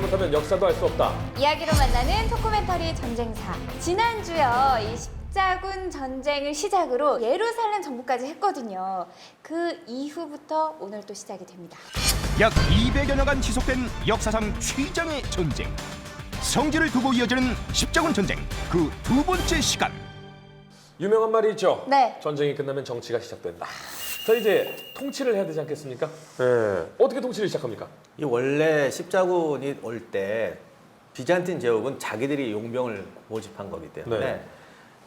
못하면 역사도 알 수 없다. 이야기로 만나는 토크멘터리 전쟁사. 지난주요, 이 십자군 전쟁을 시작으로 예루살렘 정복까지 했거든요. 그 이후부터 오늘 또 시작이 됩니다. 약 200여 년간 지속된 역사상 최장의 전쟁. 성지를 두고 이어지는 십자군 전쟁 그 두 번째 시간. 유명한 말이 있죠. 네. 전쟁이 끝나면 정치가 시작된다. 자, 이제 통치를 해야 되지 않겠습니까? 네. 어떻게 통치를 시작합니까? 이 원래 십자군이 올 때 비잔틴 제국은 자기들이 용병을 모집한 거기 때문에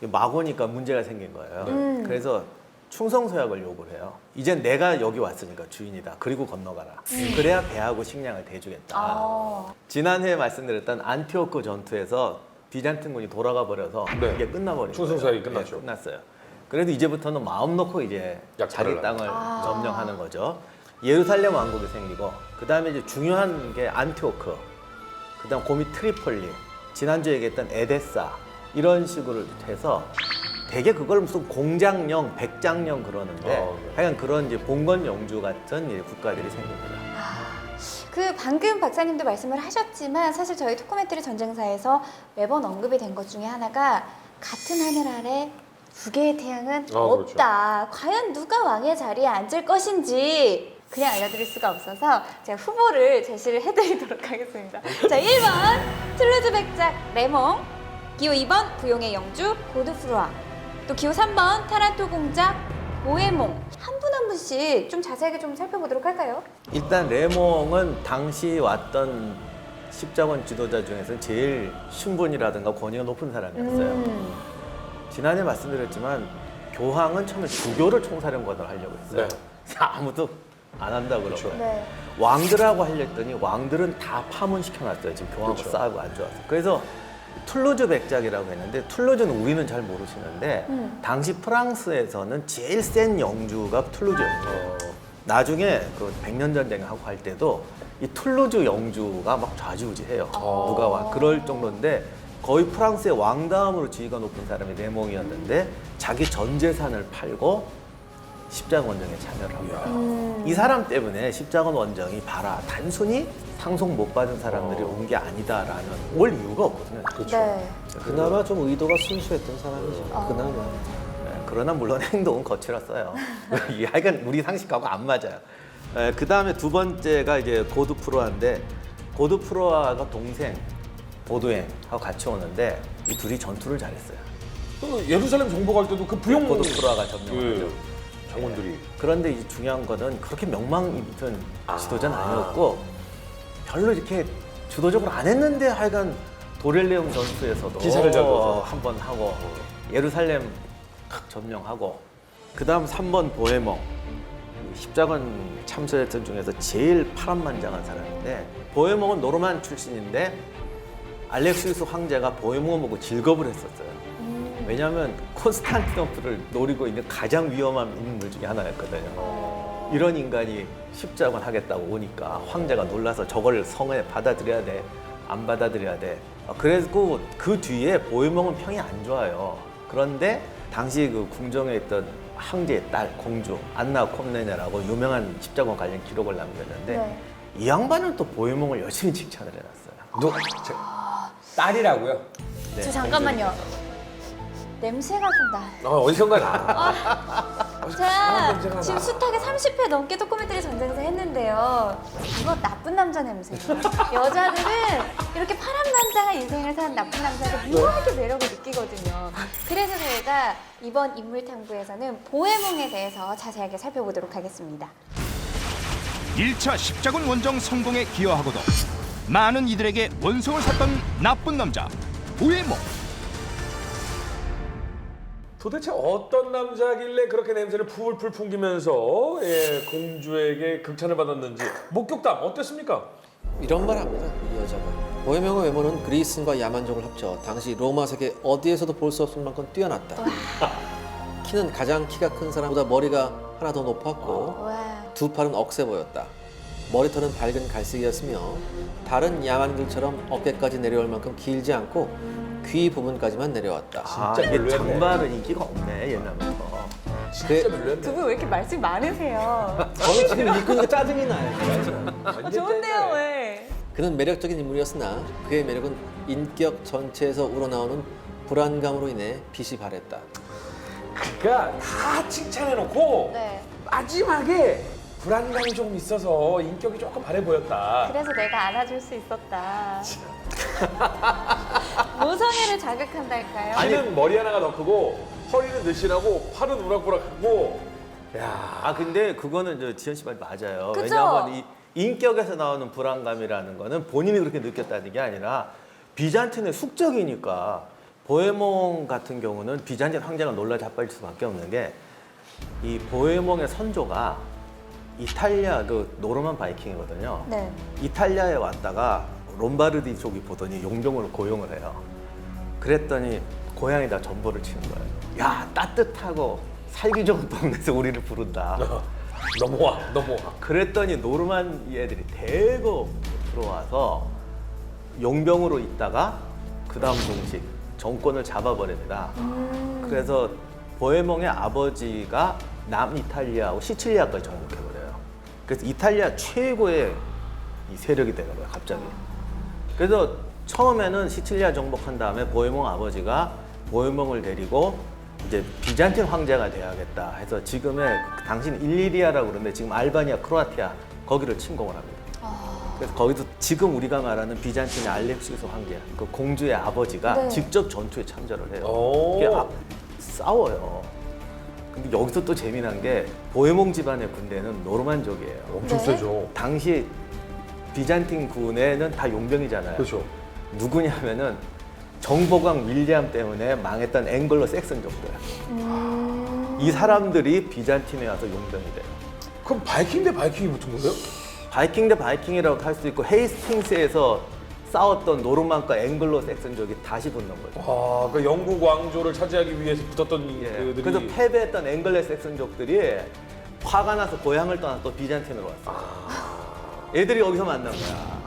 막 오니까 문제가 생긴 거예요. 그래서 충성서약을 요구를 해요. 이젠 내가 여기 왔으니까 주인이다. 그리고 건너가라. 그래야 배하고 식량을 대주겠다. 지난해에 말씀드렸던 안티오크 전투에서 비잔틴군이 돌아가 버려서 네. 이게 끝나버린 충성서약이 거예요. 끝났죠. 네, 끝났어요. 그래도 이제부터는 마음 놓고 이제 약탈을 자기 땅을 점령하는 거죠. 예루살렘 왕국이 생기고 그 다음에 이제 중요한 게 안티오크, 그 다음 고미 트리폴리, 지난주에 얘기했던 에데사 이런 식으로 해서 되게 그걸 무슨 공장령, 백장령 그러는데 네. 하여간 그런 이제 봉건 영주 같은 이제 국가들이 생깁니다. 그 방금 박사님도 말씀을 하셨지만 사실 저희 토크멘터리 전쟁사에서 매번 언급이 된 것 중에 하나가 같은 하늘 아래 두 개의 태양은 없다. 그렇죠. 과연 누가 왕의 자리에 앉을 것인지 그냥 알려드릴 수가 없어서 제가 후보를 제시를 해드리도록 하겠습니다. 자, 1번 툴루즈 백작 레몽, 기호 2번 부용의 영주 고드프루아, 또 기호 3번 타란토 공작 보헤몽. 한 분 한 분씩 좀 자세하게 좀 살펴보도록 할까요? 일단 레몽은 당시 왔던 십자군 지도자 중에서 제일 신분이라든가 권위가 높은 사람이었어요. 지난해 말씀드렸지만 교황은 처음에 주교를 총사령관으로 하려고 했어요. 네. 아무도 안 한다고 그러고 그렇죠. 네. 왕들하고 하려더니 왕들은 다 파문시켜놨어요. 지금 교황하고 그렇죠. 싸우고 안 좋아서. 그래서 툴루즈 백작이라고 했는데 툴루즈는 우리는 잘 모르시는데 당시 프랑스에서는 제일 센 영주가 툴루즈 영주예요. 나중에 그 백년 전쟁하고 할 때도 이 툴루즈 영주가 막 좌지우지해요. 누가 와 그럴 정도인데 거의 프랑스의 왕 다음으로 지위가 높은 사람이 레몽이었는데 자기 전 재산을 팔고 십자군 원정에 참여를 합니다. 이 사람 때문에 십자군 원정이 봐라 단순히 상속 못 받은 사람들이 온 게 아니다라는 올 이유가 없거든요. 그렇죠. 네. 그나마 좀 의도가 순수했던 사람이죠. 그나마. 네, 그러나 물론 행동은 거칠었어요. 하여간 우리 상식하고 안 맞아요. 그 다음에 두 번째가 이제 고드프로아인데 고드프로아가 동생 보두행하고 같이 오는데 이 둘이 전투를 잘했어요. 또 예루살렘 정복할 때도 그 부용 고드프로아가 점령하죠. 장군들이. 그런데 이제 중요한 거는 그렇게 명망 입은 지도자는 아니었고 별로 이렇게 주도적으로 안 했는데 하여간 도렐레움 전투에서도 기사를 잘 써서. 한번 하고 예루살렘 점령하고 그 다음 3번 보헤몽 십자군 참수했던 중에서 제일 파란만장한 사람인데 보헤몽은 노르만 출신인데 알렉시우스 황제가 보헤몽을 보고 질겁을 했었어요. 왜냐하면 콘스탄티노플을 노리고 있는 가장 위험한 인물 중에 하나였거든요. 이런 인간이 십자군 하겠다고 오니까 황제가 놀라서 저걸 성에 받아들여야 돼, 안 받아들여야 돼. 그래서 그 뒤에 보헤몽은 평이 안 좋아요. 그런데 당시 그 궁정에 있던 황제의 딸 공주 안나 콤네냐라고 유명한 십자군 관련 기록을 남겼는데 네. 이 양반은 또 보헤몽을 열심히 칭찬을 해놨어요. 딸이라고요? 네, 저 잠깐만요. 냄새가 좀 나. 어디선가 나. 자, 냄새가 지금 나. 숫하게 30회 넘게 토크멘터리 전쟁사 했는데요. 이거 나쁜 남자 냄새예요. 여자들은 이렇게 파란만장한 인생을 사는 나쁜 남자를 묘하게 매력을 느끼거든요. 그래서 저희가 이번 인물탐구에서는 보헤몽에 대해서 자세하게 살펴보도록 하겠습니다. 1차 십자군 원정 성공에 기여하고도 많은 이들에게 원성을 샀던 나쁜 남자 보헤몽. 도대체 어떤 남자길래 그렇게 냄새를 풀풀 풍기면서 공주에게 극찬을 받았는지 목격담 어땠습니까? 이런 말 합니다. 이 여자가. 보헤몽의 외모는 그리스인과 야만족을 합쳐 당시 로마 세계 어디에서도 볼 수 없을 만큼 뛰어났다. 키는 가장 키가 큰 사람보다 머리가 하나 더 높았고 와. 두 팔은 억세 보였다. 머리털은 밝은 갈색이었으며 다른 야만들처럼 어깨까지 내려올 만큼 길지 않고 귀 부분까지만 내려왔다. 이게 별로였네. 장발은 인기가 없네 옛날부터. 진짜 별로였네. 두 분 왜 이렇게 말씀 많으세요? 저는 지금 읽으니까 짜증이 나요. 좋은데요, 왜? 그 그는 매력적인 인물이었으나 그의 매력은 인격 전체에서 우러나오는 불안감으로 인해 빛이 발했다. 그러니까 다 칭찬해놓고 네. 마지막에 불안감이 좀 있어서 인격이 조금 바래 보였다. 그래서 내가 안아줄 수 있었다. 모성애를 자극한달까요? 키는 머리 하나가 더 크고 허리는 늘씬하고 팔은 우락부락하고. 야, 아 근데 그거는 저 지현 씨 말 맞아요. 그죠? 왜냐하면 이 인격에서 나오는 불안감이라는 거는 본인이 그렇게 느꼈다는 게 아니라 비잔틴의 숙적이니까. 보헤몽 같은 경우는 비잔틴 황제가 놀라 자빠질 수밖에 없는 게 이 보헤몽의 선조가 이탈리아 그 노르만 바이킹이거든요. 네. 이탈리아에 왔다가 롬바르디 쪽이 보더니 용병으로 고용을 해요. 그랬더니 고향에다 전보를 치는 거예요. 야, 따뜻하고 살기 좋은 동네에서 우리를 부른다. 넘어와. 그랬더니 노르만 애들이 대거 들어와서 용병으로 있다가 그 다음 동식 정권을 잡아버립니다. 그래서 보헤몽의 아버지가 남이탈리아하고 시칠리아까지 정복해버려요. 그래서 이탈리아 최고의 이 세력이 되는 거예요, 갑자기. 그래서 처음에는 시칠리아 정복한 다음에 보헤몽 아버지가 보헤몽을 데리고 이제 비잔틴 황제가 돼야겠다 해서 지금의 당신 일리리아라고 그러는데 지금 알바니아, 크로아티아 거기를 침공을 합니다. 그래서 거기서 지금 우리가 말하는 비잔틴의 알렉시우스 황제, 그 공주의 아버지가 네. 직접 전투에 참전을 해요. 오. 이게 싸워요. 근데 여기서 또 재미난 게 보헤몽 집안의 군대는 노르만족이에요. 엄청 네. 세죠. 당시 비잔틴 군에는 다 용병이잖아요. 그렇죠. 누구냐면은 정보강 윌리엄 때문에 망했던 앵글로 섹슨족들. 이 사람들이 비잔틴에 와서 용병이 돼요. 그럼 바이킹 대 바이킹이 붙은 거예요? 바이킹 대 바이킹이라고 할 수 있고 헤이스팅스에서 싸웠던 노르만과 앵글로 섹슨족이 다시 붙는 거죠. 아, 그 영국 왕조를 차지하기 위해서 붙었던 예. 그들이. 그래서 패배했던 앵글로 섹슨족들이 화가 나서 고향을 떠나 또 비잔틴으로 왔어요. 애들이 여기서 만난 거야.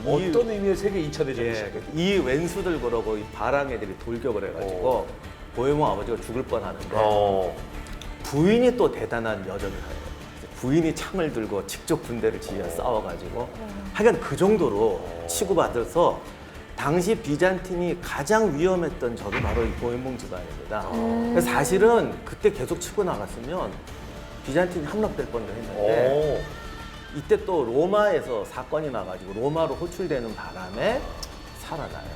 그래서 이- 어떤 의미의 세계 2차 대전이 예, 시작했죠? 이 왼수들 그러고 이 바랑 애들이 돌격을 해가지고 보헤몽 아버지가 죽을 뻔하는데 부인이 또 대단한 여정을 해요. 부인이 창을 들고 직접 군대를 지휘해 싸워가지고 하여간 그 정도로 치고받아서 당시 비잔틴이 가장 위험했던 적이 바로 이 보헤몽 집안입니다. 그래서 사실은 그때 계속 치고 나갔으면 비잔틴이 함락될 뻔도 했는데 이때 또 로마에서 사건이 나가지고 로마로 호출되는 바람에 살아나요.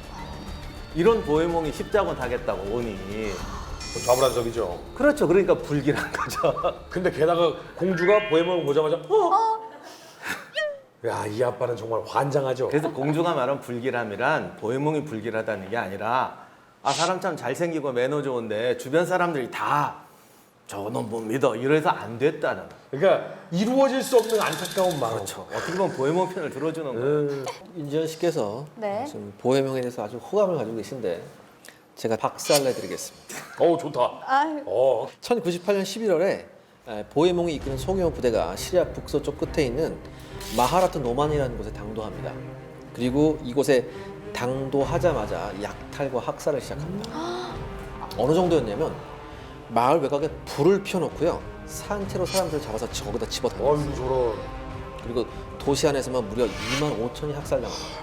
이런 보헤몽이 십자군 하겠다고 오니 좌불안석이죠. 그렇죠. 그러니까 불길한 거죠. 근데 게다가 공주가 보헤몽을 보자마자 야, 이 아빠는 정말 환장하죠. 그래서 공주가 말한 불길함이란 보헤몽이 불길하다는 게 아니라 아 사람 참 잘생기고 매너 좋은데 주변 사람들이 다 저놈 못 믿어 이래서 안 됐다는 그러니까 이루어질 수 없는 안타까운 마음. 그렇죠. 어떻게 보면 보헤몽 편을 들어주는 거예요. 윤지현 씨께서 네. 지금 보헤몽에 대해서 아주 호감을 가지고 계신데 제가 박살내드리겠습니다. 좋다. 아유. 1098년 11월에 보헤몽이 이끄는 송영 부대가 시리아 북서쪽 끝에 있는 마하라트 노만이라는 곳에 당도합니다. 그리고 이곳에 당도하자마자 약탈과 학살을 시작합니다. 어느 정도였냐면 마을 외곽에 불을 피워놓고요. 산채로 사람들을 잡아서 저기다 집어던져요. 아유, 저런. 그리고 도시 안에서만 무려 2만 5천이 학살당합니다.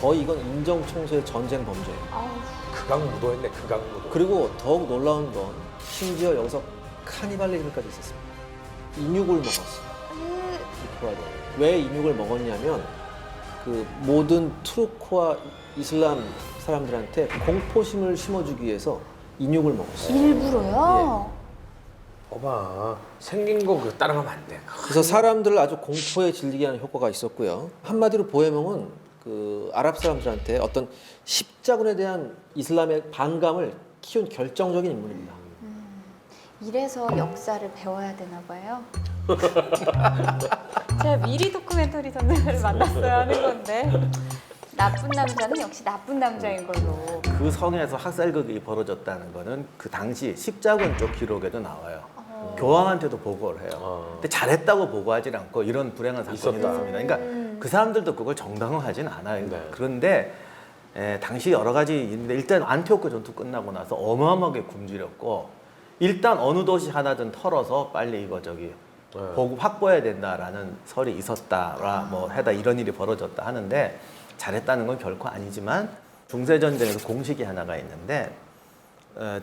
거의 이건 인정청소의 전쟁 범죄예요. 극악무도했네, 극악무도. 그리고 더욱 놀라운 건 심지어 여기서 카니발리즘까지 있었습니다. 인육을 먹었어요. 이 포라들. 왜 인육을 먹었냐면 그 모든 투르크와 이슬람 사람들한테 공포심을 심어주기 위해서 인육을 먹었어요. 일부러요? 봐봐, 생긴 거 그 따라가면 안 돼. 그래서 사람들을 아주 공포에 질리게 하는 효과가 있었고요. 한마디로 보헤몽은 그 아랍 사람들한테 어떤 십자군에 대한 이슬람의 반감을 키운 결정적인 인물입니다. 이래서 역사를 배워야 되나 봐요. 제가 미리 도큐멘터리 전문가를 만났어야 하는 건데 나쁜 남자는 역시 나쁜 남자인 걸로. 그 성에서 학살극이 벌어졌다는 거는 그 당시 십자군 쪽 기록에도 나와요. 교황한테도 보고를 해요. 근데 잘했다고 보고하지 않고 이런 불행한 사건이 있었다. 있었습니다. 그러니까 그 사람들도 그걸 정당화하진 않아요. 네. 그런데 당시 여러 가지 있는데 일단 안티오크 전투 끝나고 나서 어마어마하게 굶주렸고 일단 어느 도시 하나든 털어서 빨리 이거 저기 네. 보급 확보해야 된다라는 설이 있었다라 뭐 해다 이런 일이 벌어졌다 하는데 잘했다는 건 결코 아니지만 중세전쟁에서 공식이 하나가 있는데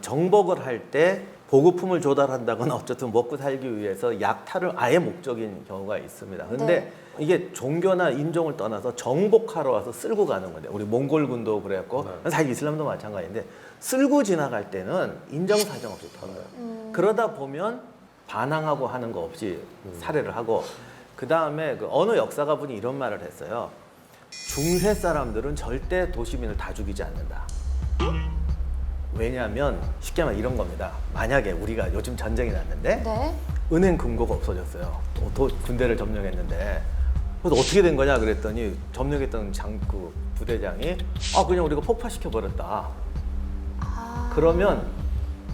정복을 할 때 보급품을 조달한다거나 어쨌든 먹고 살기 위해서 약탈을 아예 목적인 경우가 있습니다. 근데 네. 이게 종교나 인종을 떠나서 정복하러 와서 쓸고 가는 건데 우리 몽골군도 그랬고 사실 이슬람도 마찬가지인데 쓸고 지나갈 때는 인정사정 없이 털어요. 그러다 보면 반항하고 하는 거 없이 살해를 하고 그 다음에 그 어느 역사가분이 이런 말을 했어요. 중세 사람들은 절대 도시민을 다 죽이지 않는다. 왜냐하면 쉽게 말하면 이런 겁니다. 만약에 우리가 요즘 전쟁이 났는데 네. 은행 금고가 없어졌어요. 군대를 점령했는데 그래서 어떻게 된 거냐 그랬더니 점령했던 그 부대장이 그냥 우리가 폭파시켜 버렸다. 그러면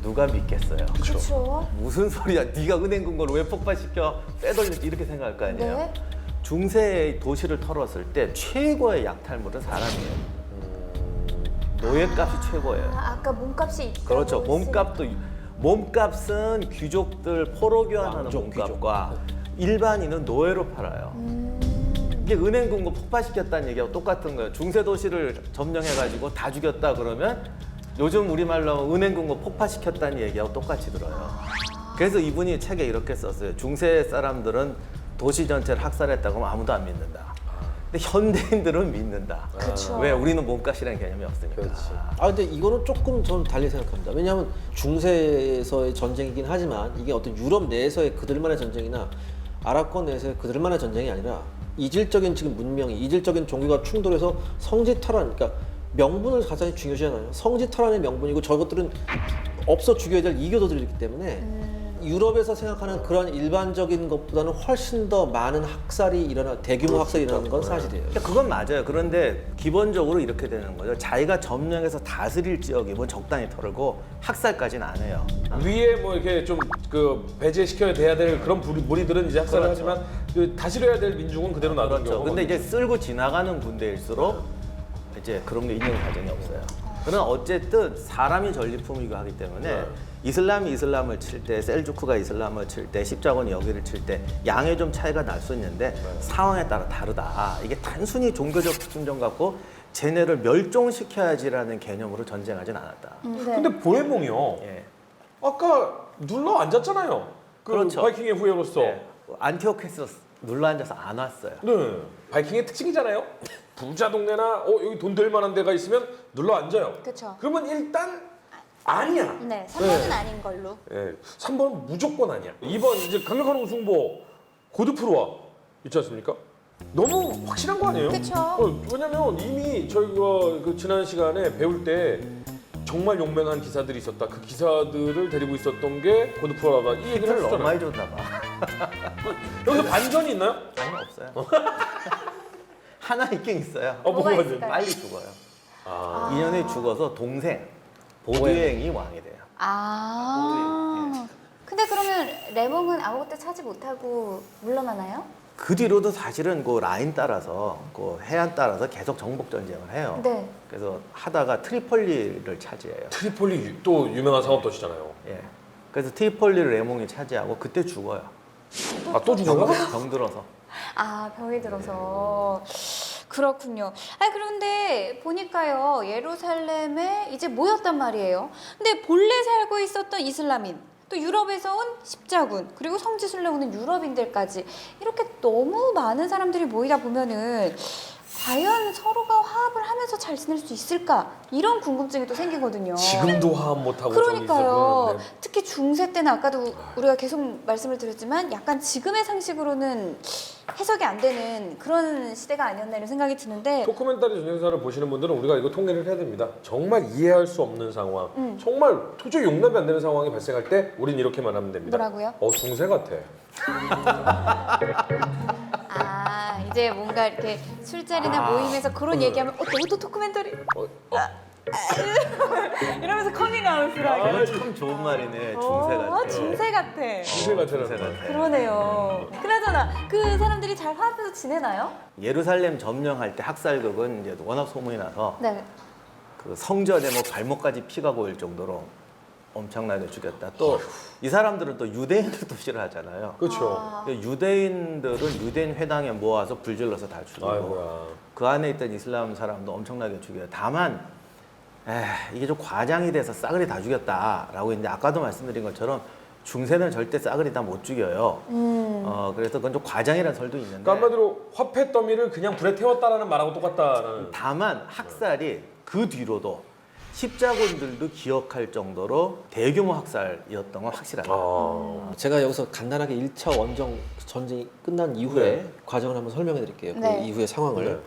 누가 믿겠어요? 그렇죠. 무슨 소리야? 네가 은행 금고를 왜 폭파시켜? 빼돌렸지 이렇게 생각할 거 아니에요. 네. 중세의 도시를 털었을 때 최고의 약탈물은 사람이에요. 노예값이 최고예요. 아까 몸값이 있다고 그렇죠. 했으니까. 몸값은 귀족들 포로 교환하는 몸값과 일반인은 노예로 팔아요. 이게 은행 금고 폭파시켰다는 얘기하고 똑같은 거예요. 중세 도시를 점령해가지고 다 죽였다 그러면 요즘 우리말로 하면 은행 금고 폭파시켰다는 얘기하고 똑같이 들어요. 그래서 이분이 책에 이렇게 썼어요. 중세 사람들은 도시 전체를 학살했다고 하면 아무도 안 믿는다. 근데 현대인들은 믿는다. 그쵸. 왜? 우리는 몸값이라는 개념이 없으니까. 그렇지. 근데 이거는 조금 저는 달리 생각합니다. 왜냐하면 중세에서의 전쟁이긴 하지만 이게 어떤 유럽 내에서의 그들만의 전쟁이나 아랍권 내에서의 그들만의 전쟁이 아니라 이질적인 지금 문명이 이질적인 종교가 충돌해서 성지 탈환, 그러니까 명분을 가장 중요시하잖아요. 성지 탈환의 명분이고 저것들은 없어 죽여야 될 이교도들이기 때문에 유럽에서 생각하는 그런 일반적인 것보다는 훨씬 더 많은 학살이 일어나 대규모 학살이 일어나는 건 사실이에요. 그건 맞아요. 그런데 기본적으로 이렇게 되는 거죠. 자기가 점령해서 다스릴 지역이면 적당히 털고 학살까지는 안 해요. 위에 뭐 이렇게 좀 그 배제시켜야 돼야 될 그런 무리들은 이제 학살을 그렇죠. 하지만 그 다스려야 될 민중은 그대로 놔두는 그렇죠. 경우가 근데 이제 쓸고 지나가는 군대일수록 이제 그런 게 인정 사정이 없어요. 그러나 어쨌든 사람이 전리품이고 하기 때문에 이슬람이 이슬람을 칠 때, 셀주크가 이슬람을 칠 때, 십자군이 여기를 칠 때 양의 좀 차이가 날 수 있는데 상황에 따라 다르다. 이게 단순히 종교적 특징 갖고 쟤네를 멸종시켜야지라는 개념으로 전쟁하진 않았다. 네. 근데 보헤몽이요. 예. 아까 눌러 앉았잖아요. 그 그렇죠. 바이킹의 후예로서. 네. 안티오케스 눌러 앉아서 안 왔어요. 네. 바이킹의 특징이잖아요. 부자 동네나 여기 돈 될 만한 데가 있으면 눌러 앉아요. 그쵸. 그러면 일단 아니야. 네, 3번은 아닌 걸로. 예, 3번은 무조건 아니야. 2번 이제 강력한 우승보 고드프로아 있지 않습니까? 너무 확실한 거 아니에요? 그쵸. 왜냐면 이미 저희가 그 지난 시간에 배울 때 정말 용맹한 기사들이 있었다. 그 기사들을 데리고 있었던 게 고드프로아다. 이 얘기를 힌트를 너무 했었잖아요. 많이 줬나 봐. 여기서 반전이 있나요? 아니 없어요. 하나 있긴 있어요. 뭐가 반전? 있을까요? 빨리 죽어요. 아, 2년에 죽어서 동생 보드행이 왕이 돼요. 근데 그러면 레몽은 아무것도 차지 못하고 물러나나요? 그 뒤로도 사실은 그 라인 따라서 그 해안 따라서 계속 정복 전쟁을 해요. 네. 그래서 하다가 트리폴리를 차지해요. 트리폴리 또 유명한 상업도시잖아요. 예. 그래서 트리폴리를 레몽이 차지하고 그때 죽어요. 아, 또 죽어요? 병 들어서. 병이 들어서. 그렇군요. 그런데 보니까요, 예루살렘에 이제 모였단 말이에요. 근데 본래 살고 있었던 이슬람인, 또 유럽에서 온 십자군, 그리고 성지순례 오는 유럽인들까지 이렇게 너무 많은 사람들이 모이다 보면은 과연 서로가 화합을 하면서 잘 지낼 수 있을까? 이런 궁금증이 또 생기거든요. 지금도 화합 못하고 그러니까요. 저기 있어. 특히 중세 때는 아까도 우리가 계속 말씀을 드렸지만 약간 지금의 상식으로는 해석이 안 되는 그런 시대가 아니었나 이런 생각이 드는데 도큐멘터리 전쟁사를 보시는 분들은 우리가 이거 통계를 해야 됩니다. 정말 이해할 수 없는 상황, 정말 도저히 용납이 안 되는 상황이 발생할 때 우린 이렇게만 하면 됩니다. 뭐라고요? 중세 같아. 이제 뭔가 이렇게 술자리나 모임에서 그런 얘기하면 또 도큐멘터리 이러면서 커밍아웃을 하게. 참 좋은 말이네. 중세 같아. 중세 같아. 중세 같아. 중세 같아. 그러네요. 그나저나 그 사람들이 잘 화합해서 지내나요? 예루살렘 점령할 때 학살극은 이제 워낙 소문이 나서 네. 그 성전에 뭐 발목까지 피가 고일 정도로 엄청나게 죽였다. 또 이 사람들은 또 유대인들도 싫어하잖아요. 그렇죠. 유대인들은 유대인 회당에 모아서 불질러서 다 죽이고 아이고야. 그 안에 있던 이슬람 사람도 엄청나게 죽여요. 다만 이게 좀 과장이 돼서 싸그리 다 죽였다라고 했는데 아까도 말씀드린 것처럼 중세는 절대 싸그리 다 못 죽여요. 그래서 그건 좀 과장이라는 설도 있는데 그러니까 한마디로 화폐 더미를 그냥 불에 태웠다라는 말하고 똑같다라는. 다만 학살이 그 뒤로도 십자군들도 기억할 정도로 대규모 학살이었던 건 확실합니다. 제가 여기서 간단하게 1차 원정 전쟁이 끝난 이후에 과정을 한번 설명해 드릴게요. 네. 그 이후의 상황을. 네.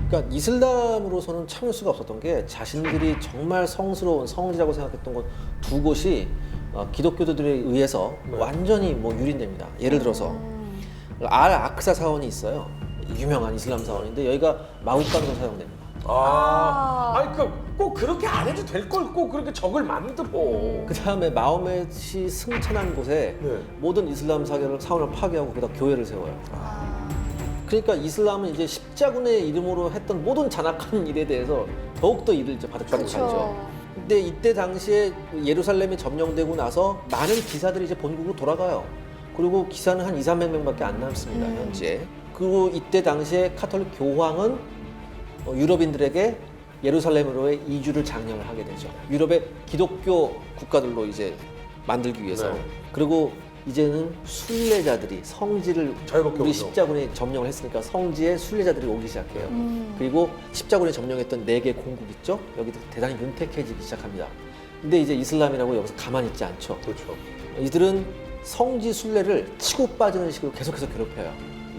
그러니까 이슬람으로서는 참을 수가 없었던 게 자신들이 정말 성스러운 성지라고 생각했던 곳 두 곳이 기독교도들에 의해서 완전히 뭐 유린됩니다. 예를 들어서 알 아크사 사원이 있어요. 유명한 이슬람 사원인데 여기가 마구간으로 사용됩니다. 아니 꼭 그렇게 안 해도 될 걸 꼭 그렇게 적을 만들어. 그 다음에 마호멧이 승천한 곳에 네. 모든 이슬람 사원을 파괴하고 거기다 교회를 세워요. 그러니까 이슬람은 이제 십자군의 이름으로 했던 모든 잔악한 일에 대해서 더욱더 이를 이제 바득바득 그쵸. 하죠. 근데 이때 당시에 예루살렘이 점령되고 나서 많은 기사들이 이제 본국으로 돌아가요. 그리고 기사는 한 200~300명밖에 안 남습니다, 현재. 그리고 이때 당시에 카톨릭 교황은 유럽인들에게 예루살렘으로의 이주를 장려를 하게 되죠. 유럽의 기독교 국가들로 이제 만들기 위해서. 네. 그리고 이제는 순례자들이 성지를 자유롭게 우리 오죠. 십자군이 점령을 했으니까 성지에 순례자들이 오기 시작해요. 그리고 십자군이 점령했던 4개 공국 있죠? 여기도 대단히 윤택해지기 시작합니다. 근데 이제 이슬람이라고 여기서 가만히 있지 않죠. 그렇죠. 이들은 성지 순례를 치고 빠지는 식으로 계속해서 괴롭혀요.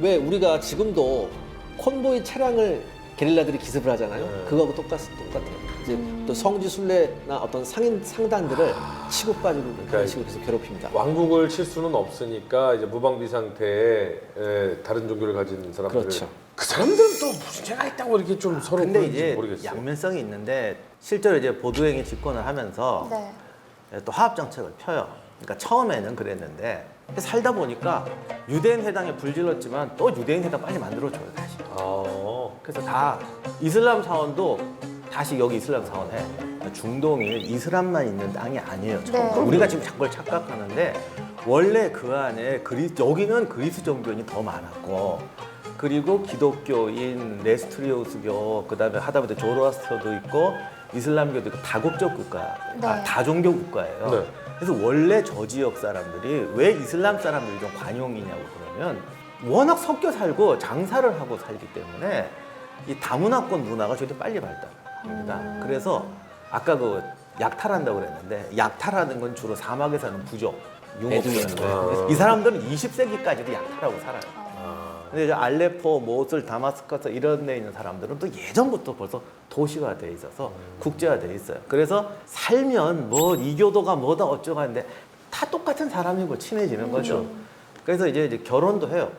왜 우리가 지금도 콘보이 차량을 게릴라들이 기습을 하잖아요. 네. 그거하고 똑같아요. 이제 또 성지 순례나 어떤 상단들을 치고 빠지고 그런 식으로 계속 괴롭힙니다. 왕국을 칠 수는 없으니까 이제 무방비 상태에 다른 종교를 가진 사람들. 그렇죠. 그 사람들은 또 무슨 죄가 있다고 이렇게 좀 서로 근데 그런지 이제 모르겠어요. 양면성이 있는데 실제로 이제 보도행위 집권을 하면서 네. 또 화합 정책을 펴요. 그러니까 처음에는 그랬는데 살다 보니까 유대인 회당에 불질렀지만 또 유대인 회당 빨리 만들어줘요 다시. 그래서 다 이슬람 사원도 다시 여기 이슬람 사원에 중동이 이슬람만 있는 땅이 아니에요. 네. 우리가 지금 자꾸 착각하는데 원래 그 안에 여기는 그리스 종교인이 더 많았고 그리고 기독교인 네스트리오스교 그다음에 하다못해 조로아스터도 있고 이슬람교도 있고 다국적 국가, 네. 다종교 국가예요. 네. 그래서 원래 저 지역 사람들이 왜 이슬람 사람들이 좀 관용이냐고 그러면 워낙 섞여 살고 장사를 하고 살기 때문에 이 다문화권 문화가 저기 빨리 발달합니다. 그래서 아까 그 약탈한다고 그랬는데 약탈하는 건 주로 사막에 사는 부족, 유목민인데 이 사람들은 20세기까지도 약탈하고 살아요. 근데 이제 알레포, 모술, 다마스커스 이런 데 있는 사람들은 또 예전부터 벌써 도시화돼 있어서 국제화돼 있어요. 그래서 살면 뭐 이교도가 뭐다 어쩌고 하는데 다 똑같은 사람이고 친해지는 거죠. 그래서 이제 결혼도 해요.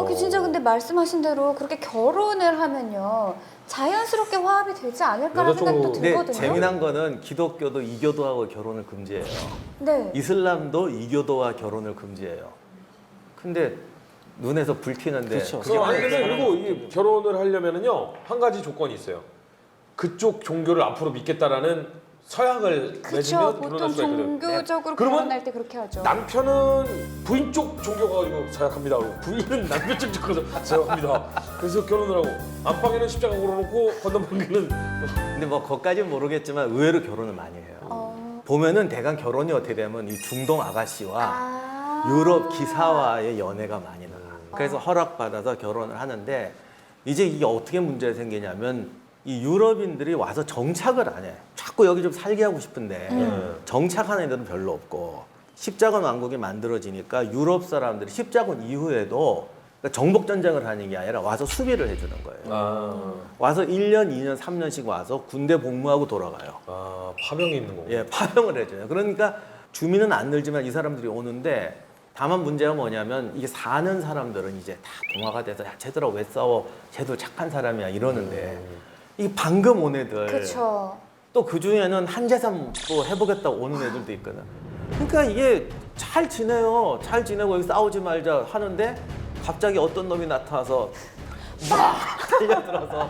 그 진짜 근데 말씀하신 대로 그렇게 결혼을 하면요 자연스럽게 화합이 되지 않을까라는 여자 생각도 쪽으로- 근데 들거든요. 재미난 거는 기독교도 이교도하고 결혼을 금지해요. 네. 이슬람도 이교도와 결혼을 금지해요. 근데 눈에서 불 튀는데 그렇죠. 그게 아니 근데 그리고 이 결혼을 하려면은요 한 가지 조건이 있어요. 그쪽 종교를 앞으로 믿겠다라는 서약을 그렇죠. 맺으면 결혼할 보통 수가 있거든. 종교적으로 그러면 결혼할 때 그렇게 하죠. 남편은 부인 쪽 종교가 가지고 서약합니다. 그러고 부인은 남편 쪽 종교가 서약합니다. 그래서 결혼을 하고 안방에는 십자가 걸어놓고 건너방에는 근데 뭐 거기까지는 모르겠지만 의외로 결혼을 많이 해요. 보면은 대강 결혼이 어떻게 되면 이 중동 아가씨와 유럽 기사와의 연애가 많이 나요. 그래서 허락받아서 결혼을 하는데 이제 이게 어떻게 문제가 생기냐면 이 유럽인들이 와서 정착을 안 해. 자꾸 여기 좀 살게 하고 싶은데 정착하는 애들은 별로 없고 십자군 왕국이 만들어지니까 유럽 사람들이 십자군 이후에도 그러니까 정복 전쟁을 하는 게 아니라 와서 수비를 해주는 거예요. 와서 1년, 2년, 3년씩 와서 군대 복무하고 돌아가요. 파병이 있는 거고. 예, 파병을 해줘요. 그러니까 주민은 안 늘지만 이 사람들이 오는데 다만 문제가 뭐냐면 이게 사는 사람들은 이제 다 동화가 돼서 야, 쟤들아 왜 싸워? 쟤도 착한 사람이야 이러는데 이 방금 온 애들 그렇죠. 또 그 중에는 한재산 또 해보겠다고 오는 애들도 있거든. 그러니까 이게 잘 지내요. 잘 지내고 여기 싸우지 말자 하는데 갑자기 어떤 놈이 나타나서 막 달려들어서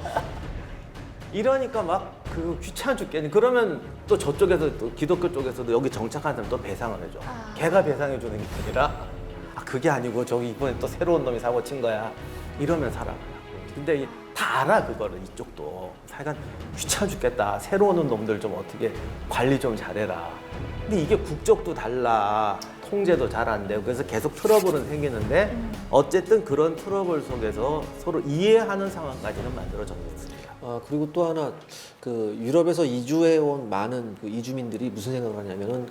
이러니까 막 그 귀찮아 죽겠니? 그러면 또 저쪽에서 또 기독교 쪽에서도 여기 정착한 사람 또 배상을 해줘. 걔가 배상해 주는 게 아니라 그게 아니고 저기 이번에 또 새로운 놈이 사고 친 거야. 이러면 살아가요. 근데 다 알아 그거를 이쪽도. 하여간 귀찮아 죽겠다. 새로운 오는 놈들 좀 어떻게 관리 좀 잘해라. 근데 이게 국적도 달라. 통제도 잘 안 되고 그래서 계속 트러블은 생기는데 어쨌든 그런 트러블 속에서 서로 이해하는 상황까지는 만들어졌습니다. 그리고 또 하나 그 유럽에서 이주해 온 많은 그 이주민들이 무슨 생각을 하냐면은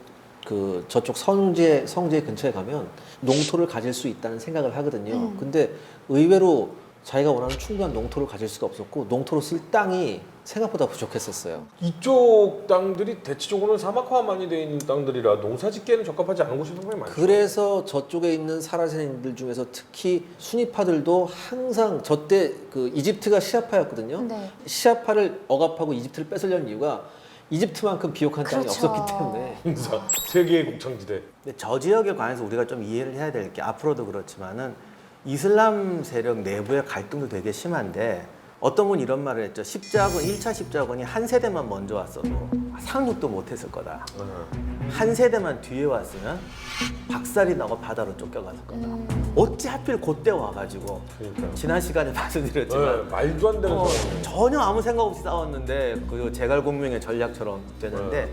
그 저쪽 성제 근처에 가면 농토를 가질 수 있다는 생각을 하거든요. 근데 의외로 자기가 원하는 충분한 농토를 가질 수가 없었고 농토로 쓸 땅이 생각보다 부족했었어요. 이쪽 땅들이 대체적으로는 사막화 많이 되어 있는 땅들이라 농사짓기에는 적합하지 않은 곳이 상당히 많죠. 그래서 저쪽에 있는 사라센인들 중에서 특히 수니파들도 항상 저때 그 이집트가 시아파였거든요. 네. 시아파를 억압하고 이집트를 뺏으려는 이유가 이집트만큼 비옥한 땅이 그렇죠. 없었기 때문에. 항상 세계의 곡창지대. 근데 저 지역에 관해서 우리가 좀 이해를 해야 될 게 앞으로도 그렇지만은 이슬람 세력 내부의 갈등도 되게 심한데 어떤 분이 이런 말을 했죠. 십자군 1차 십자군이 한 세대만 먼저 왔어도 상륙도 못했을 거다. 한 세대만 뒤에 왔으면 박살이 나고 바다로 쫓겨갔을 거다. 어찌 하필 그때 와가지고 그러니까요. 지난 시간에 말씀드렸지만 말도 안 되는 상황이에요. 전혀 아무 생각 없이 싸웠는데 그 제갈공명의 전략처럼 되는데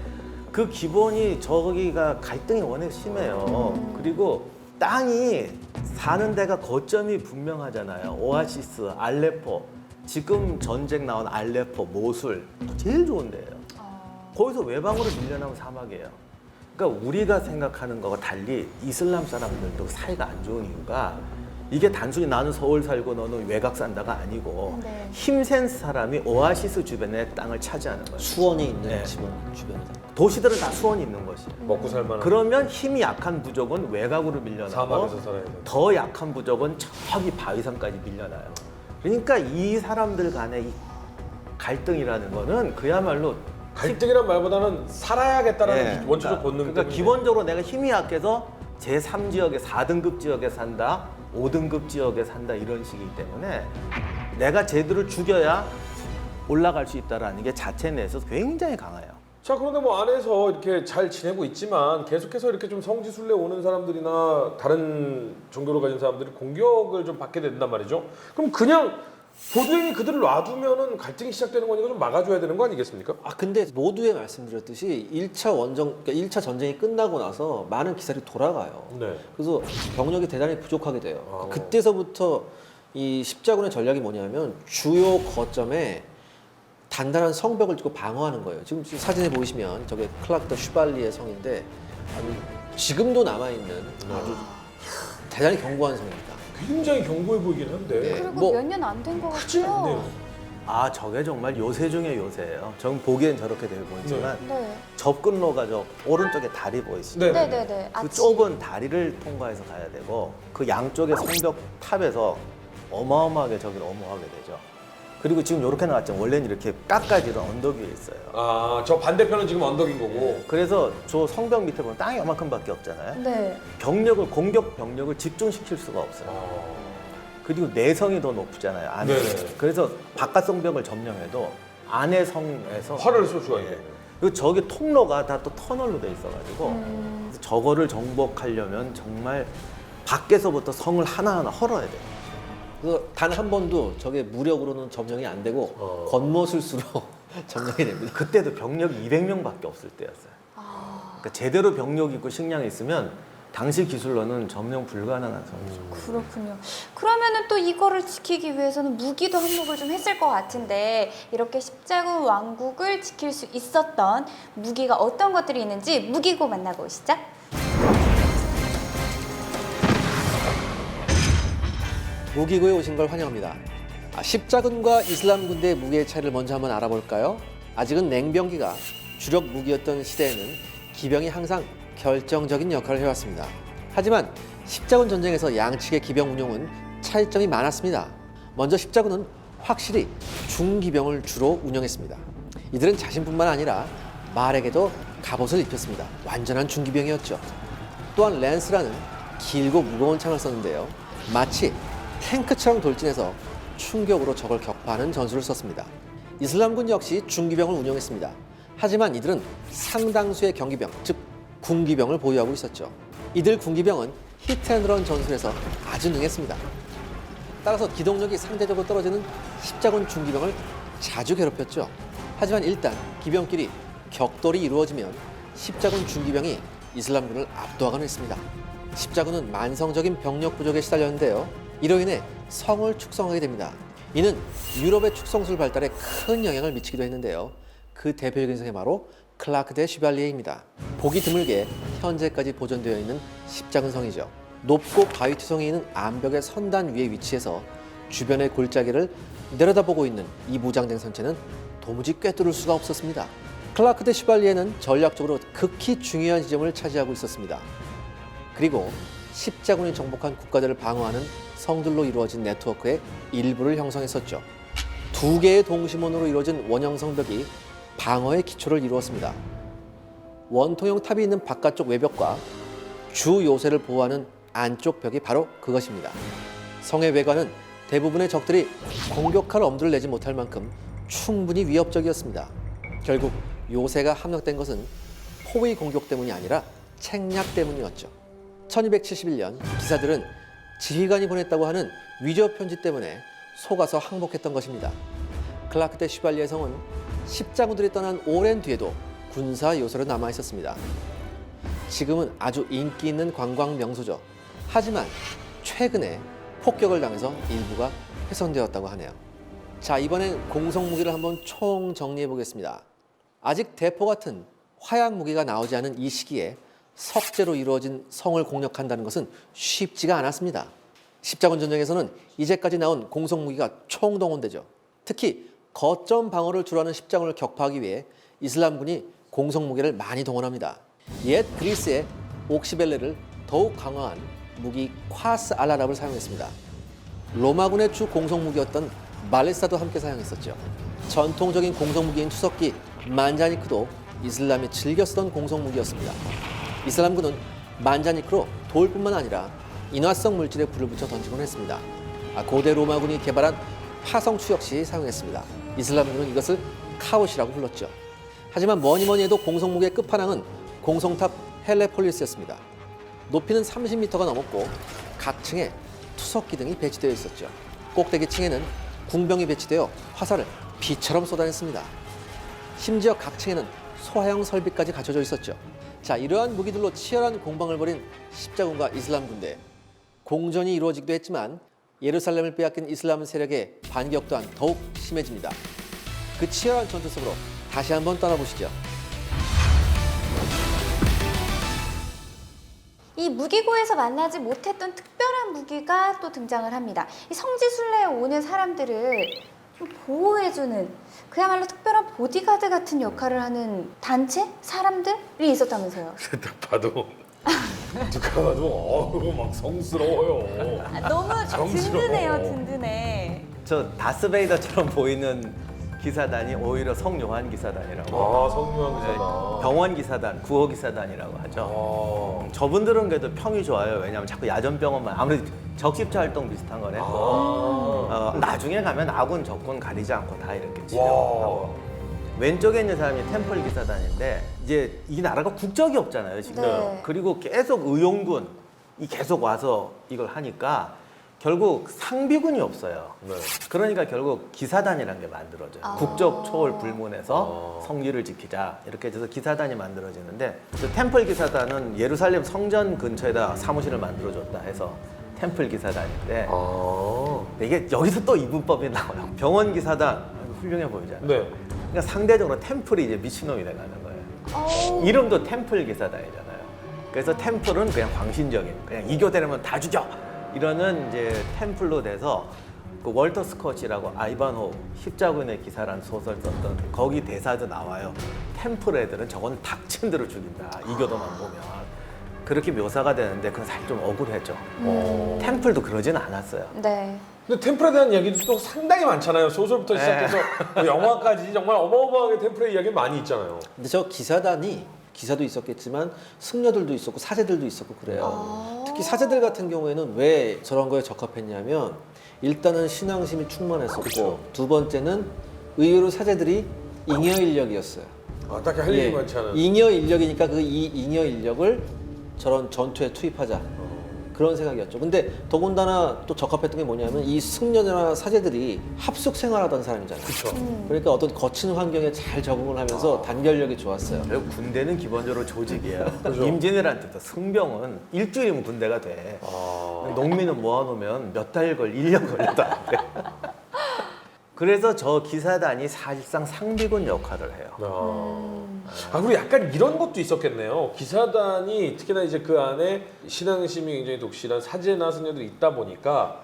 그 기본이 저기가 갈등이 워낙 심해요. 그리고 땅이 사는 데가 거점이 분명하잖아요. 오아시스, 알레포. 지금 전쟁 나온 알레포, 모술 제일 좋은 데예요. 거기서 외방으로 밀려나면 사막이에요. 그러니까 우리가 생각하는 거와 달리 이슬람 사람들도 사이가 안 좋은 이유가 이게 단순히 나는 서울 살고 너는 외곽 산다가 아니고 네. 힘센 사람이 오아시스 주변의 땅을 차지하는 거예요. 수원이 있는 네. 지방 주변에. 도시들은 다 수원이 있는 것이에요. 먹고 살만한 그러면 힘이 약한 부족은 외곽으로 밀려나고 사막에서 살아야 돼. 더 약한 부족은 저기 바위산까지 밀려나요. 그러니까 이 사람들 간의 이 갈등이라는 거는 그야말로 갈등이란 말보다는 살아야겠다라는 네, 원초적 본능 그러니까 때문에. 기본적으로 내가 힘이 약해서 제3지역에 4등급 지역에 산다, 5등급 지역에 산다 이런 식이기 때문에 내가 쟤들을 죽여야 올라갈 수 있다라는 게 자체 내에서 굉장히 강해요. 자, 그런데 뭐 안에서 이렇게 잘 지내고 있지만 계속해서 이렇게 좀 성지순례 오는 사람들이나 다른 종교를 가진 사람들이 공격을 좀 받게 된단 말이죠. 그럼 그냥 보도행이 그들을 놔두면은 갈등이 시작되는 거니까 좀 막아줘야 되는 거 아니겠습니까? 근데 모두에 말씀드렸듯이 1차 전쟁이 끝나고 나서 많은 기사들이 돌아가요. 네. 그래서 병력이 대단히 부족하게 돼요. 아. 그때서부터 이 십자군의 전략이 뭐냐면 주요 거점에 단단한 성벽을 두고 방어하는 거예요. 지금 사진에 보이시면 저게 클라크 슈발리의 성인데 지금도 남아있는 아주 대단히 견고한 성입니다. 굉장히 견고해 보이긴 한데 네. 그리고 뭐 몇 년 안 된 것 크진 같아요. 않네요. 아 저게 정말 요새 중에 요새예요. 전 보기엔 저렇게 되어 보이지만 네. 접근로가 저 오른쪽에 다리 보이시죠? 네. 네네네. 그 좁은 다리를 통과해서 가야 되고 그 양쪽의 성벽 탑에서 어마어마하게 저기를 엄호하게 되죠. 그리고 지금 이렇게 나왔죠. 원래는 이렇게 깎아지는 언덕 위에 있어요. 아, 저 반대편은 지금 언덕인 거고. 그래서 저 성벽 밑에 보면 땅이 요만큼밖에 없잖아요. 네. 공격 병력을 집중시킬 수가 없어요. 아, 그리고 내성이 더 높잖아요. 안에. 네네. 그래서 바깥 성벽을 점령해도 안에 성에서 화를 쏠 수가 있네. 그리고 저기 통로가 다 또 터널로 돼 있어가지고 그래서 저거를 정복하려면 정말 밖에서부터 성을 하나하나 헐어야 돼요. 그래서 단 한 번도 저게 무력으로는 점령이 안 되고 겉모술수로 점령이 됩니다. 그때도 병력이 200명밖에 없을 때였어요. 그러니까 제대로 병력이 있고 식량이 있으면 당시 기술로는 점령 불가능한 성이죠. 그렇군요. 그러면은 또 이거를 지키기 위해서는 무기도 한몫을 좀 했을 것 같은데 이렇게 십자군 왕국을 지킬 수 있었던 무기가 어떤 것들이 있는지 무기고 만나고 오시죠. 무기고에 오신 걸 환영합니다. 십자군과 이슬람 군대의 무기의 차이를 먼저 한번 알아볼까요? 아직은 냉병기가 주력 무기였던 시대에는 기병이 항상 결정적인 역할을 해왔습니다. 하지만 십자군 전쟁에서 양측의 기병 운용은 차이점이 많았습니다. 먼저 십자군은 확실히 중기병을 주로 운영했습니다. 이들은 자신뿐만 아니라 말에게도 갑옷을 입혔습니다. 완전한 중기병이었죠. 또한 랜스라는 길고 무거운 창을 썼는데요. 마치 탱크처럼 돌진해서 충격으로 적을 격파하는 전술을 썼습니다. 이슬람군 역시 중기병을 운영했습니다. 하지만 이들은 상당수의 경기병, 즉 군기병을 보유하고 있었죠. 이들 군기병은 히트앤런 전술에서 아주 능했습니다. 따라서 기동력이 상대적으로 떨어지는 십자군 중기병을 자주 괴롭혔죠. 하지만 일단 기병끼리 격돌이 이루어지면 십자군 중기병이 이슬람군을 압도하곤 했습니다. 십자군은 만성적인 병력 부족에 시달렸는데요. 이로 인해 성을 축성하게 됩니다. 이는 유럽의 축성술 발달에 큰 영향을 미치기도 했는데요. 그 대표적인 성이 바로 클라크 대 슈발리에입니다. 보기 드물게 현재까지 보존되어 있는 십자군 성이죠. 높고 바위투성이 있는 암벽의 선단 위에 위치해서 주변의 골짜기를 내려다보고 있는 이 무장된 선체는 도무지 꿰뚫을 수가 없었습니다. 클라크 대 슈발리에는 전략적으로 극히 중요한 지점을 차지하고 있었습니다. 그리고 십자군이 정복한 국가들을 방어하는 성들로 이루어진 네트워크의 일부를 형성했었죠. 두 개의 동심원으로 이루어진 원형 성벽이 방어의 기초를 이루었습니다. 원통형 탑이 있는 바깥쪽 외벽과 주 요새를 보호하는 안쪽 벽이 바로 그것입니다. 성의 외관은 대부분의 적들이 공격할 엄두를 내지 못할 만큼 충분히 위협적이었습니다. 결국 요새가 함락된 것은 포위 공격 때문이 아니라 책략 때문이었죠. 1271년 기사들은 지휘관이 보냈다고 하는 위조 편지 때문에 속아서 항복했던 것입니다. 클라크 대 슈발리에 성은 십자군들이 떠난 오랜 뒤에도 군사 요새로 남아 있었습니다. 지금은 아주 인기 있는 관광 명소죠. 하지만 최근에 폭격을 당해서 일부가 훼손되었다고 하네요. 자, 이번엔 공성 무기를 한번 총 정리해 보겠습니다. 아직 대포 같은 화약 무기가 나오지 않은 이 시기에 석재로 이루어진 성을 공략한다는 것은 쉽지가 않았습니다. 십자군 전쟁에서는 이제까지 나온 공성 무기가 총동원되죠. 특히 거점 방어를 주로 하는 십자군을 격파하기 위해 이슬람군이 공성 무기를 많이 동원합니다. 옛 그리스의 옥시벨레를 더욱 강화한 무기 콰스 알라랍을 사용했습니다. 로마군의 주 공성 무기였던 말레사도 함께 사용했었죠. 전통적인 공성 무기인 투석기 만자니크도 이슬람이 즐겨 쓰던 공성 무기였습니다. 이슬람군은 만자니크로 돌뿐만 아니라 인화성 물질에 불을 붙여 던지곤 했습니다. 고대 로마군이 개발한 화성추 역시 사용했습니다. 이슬람군은 이것을 카옷이라고 불렀죠. 하지만 뭐니뭐니 해도 공성무기의 끝판왕은 공성탑 헬레폴리스였습니다. 높이는 30m가 넘었고 각 층에 투석기 등이 배치되어 있었죠. 꼭대기 층에는 궁병이 배치되어 화살을 비처럼 쏟아냈습니다. 심지어 각 층에는 소화형 설비까지 갖춰져 있었죠. 자, 이러한 무기들로 치열한 공방을 벌인 십자군과 이슬람 군대. 공전이 이루어지기도 했지만 예루살렘을 빼앗긴 이슬람 세력의 반격 또한 더욱 심해집니다. 그 치열한 전투 속으로 다시 한번 떠나보시죠. 이 무기고에서 만나지 못했던 특별한 무기가 또 등장을 합니다. 이 성지순례에 오는 사람들을 좀 보호해주는 그야말로 특별한 보디가드 같은 역할을 하는 단체? 사람들이 있었다면서요. 딱 봐도 누가 봐도 어우 막 성스러워요. 너무 정스러워. 든든해요, 든든해. 저 다스베이더처럼 보이는 기사단이 오히려 성요한 기사단이라고. 아 성유한 네, 기사다. 병원 기사단, 구호 기사단이라고 하죠. 저분들은 그래도 평이 좋아요. 왜냐하면 자꾸 야전병원만 아무래도 적십자 활동 비슷한 걸 했고 나중에 가면 아군 적군 가리지 않고 다 이렇게 치료하고. 왼쪽에 있는 사람이 템플 기사단인데 이제 이 나라가 국적이 없잖아요 지금. 네. 그리고 계속 의용군이 계속 와서 이걸 하니까 결국 상비군이 없어요. 네. 그러니까 결국 기사단이라는 게 만들어져요. 국적 초월 불문해서 성지를 지키자 이렇게 해서 기사단이 만들어지는데 그 템플 기사단은 예루살렘 성전 근처에다 사무실을 만들어줬다 해서 템플 기사단인데 근데 이게 여기서 또 이분법이 나와요. 병원 기사단 훌륭해 보이잖아요. 네. 그러니까 상대적으로 템플이 이제 미친놈이 돼가는 거예요. 이름도 템플 기사단이잖아요. 그래서 템플은 그냥 광신적인 그냥 이교대라면 다 죽여 이러는 이제 템플로 돼서 그 월터 스콧이라고 아이반호 십자군의 기사라는 소설 썼던 거기 대사도 나와요. 템플 애들은 저건 닥친 대로 죽인다. 이교도만 보면 그렇게 묘사가 되는데 그건 사실 좀 억울했죠. 템플도 그러진 않았어요. 네. 근데 템플에 대한 이야기도 또 상당히 많잖아요. 소설부터 시작해서 뭐 영화까지 정말 어마어마하게 템플의 이야기 많이 있잖아요. 근데 저 기사단이 기사도 있었겠지만 승려들도 있었고 사제들도 있었고 그래요. 특히 사제들 같은 경우에는 왜 저런 거에 적합했냐면 일단은 신앙심이 충만했었고 두 번째는 의외로 사제들이 잉여 인력이었어요. 아, 딱히 할 일이 예, 많지 않은. 잉여 인력이니까 그 이 잉여 인력을 저런 전투에 투입하자. 그런 생각이었죠. 근데 더군다나 또 적합했던 게 뭐냐면 이 승려나 사제들이 합숙 생활하던 사람이잖아요. 그쵸. 그러니까 어떤 거친 환경에 잘 적응을 하면서 단결력이 좋았어요. 그리고 군대는 기본적으로 조직이에요. 그죠. 임진왜란 때도 승병은 일주일이면 군대가 돼. 농민은 모아놓으면 몇 달 걸 1년 걸려도 안 돼. 그래서 저 기사단이 사실상 상비군 역할을 해요. 그리고 약간 이런 것도 있었겠네요. 기사단이 특히나 이제 그 안에 신앙심이 굉장히 독실한 사제나 승려들이 있다 보니까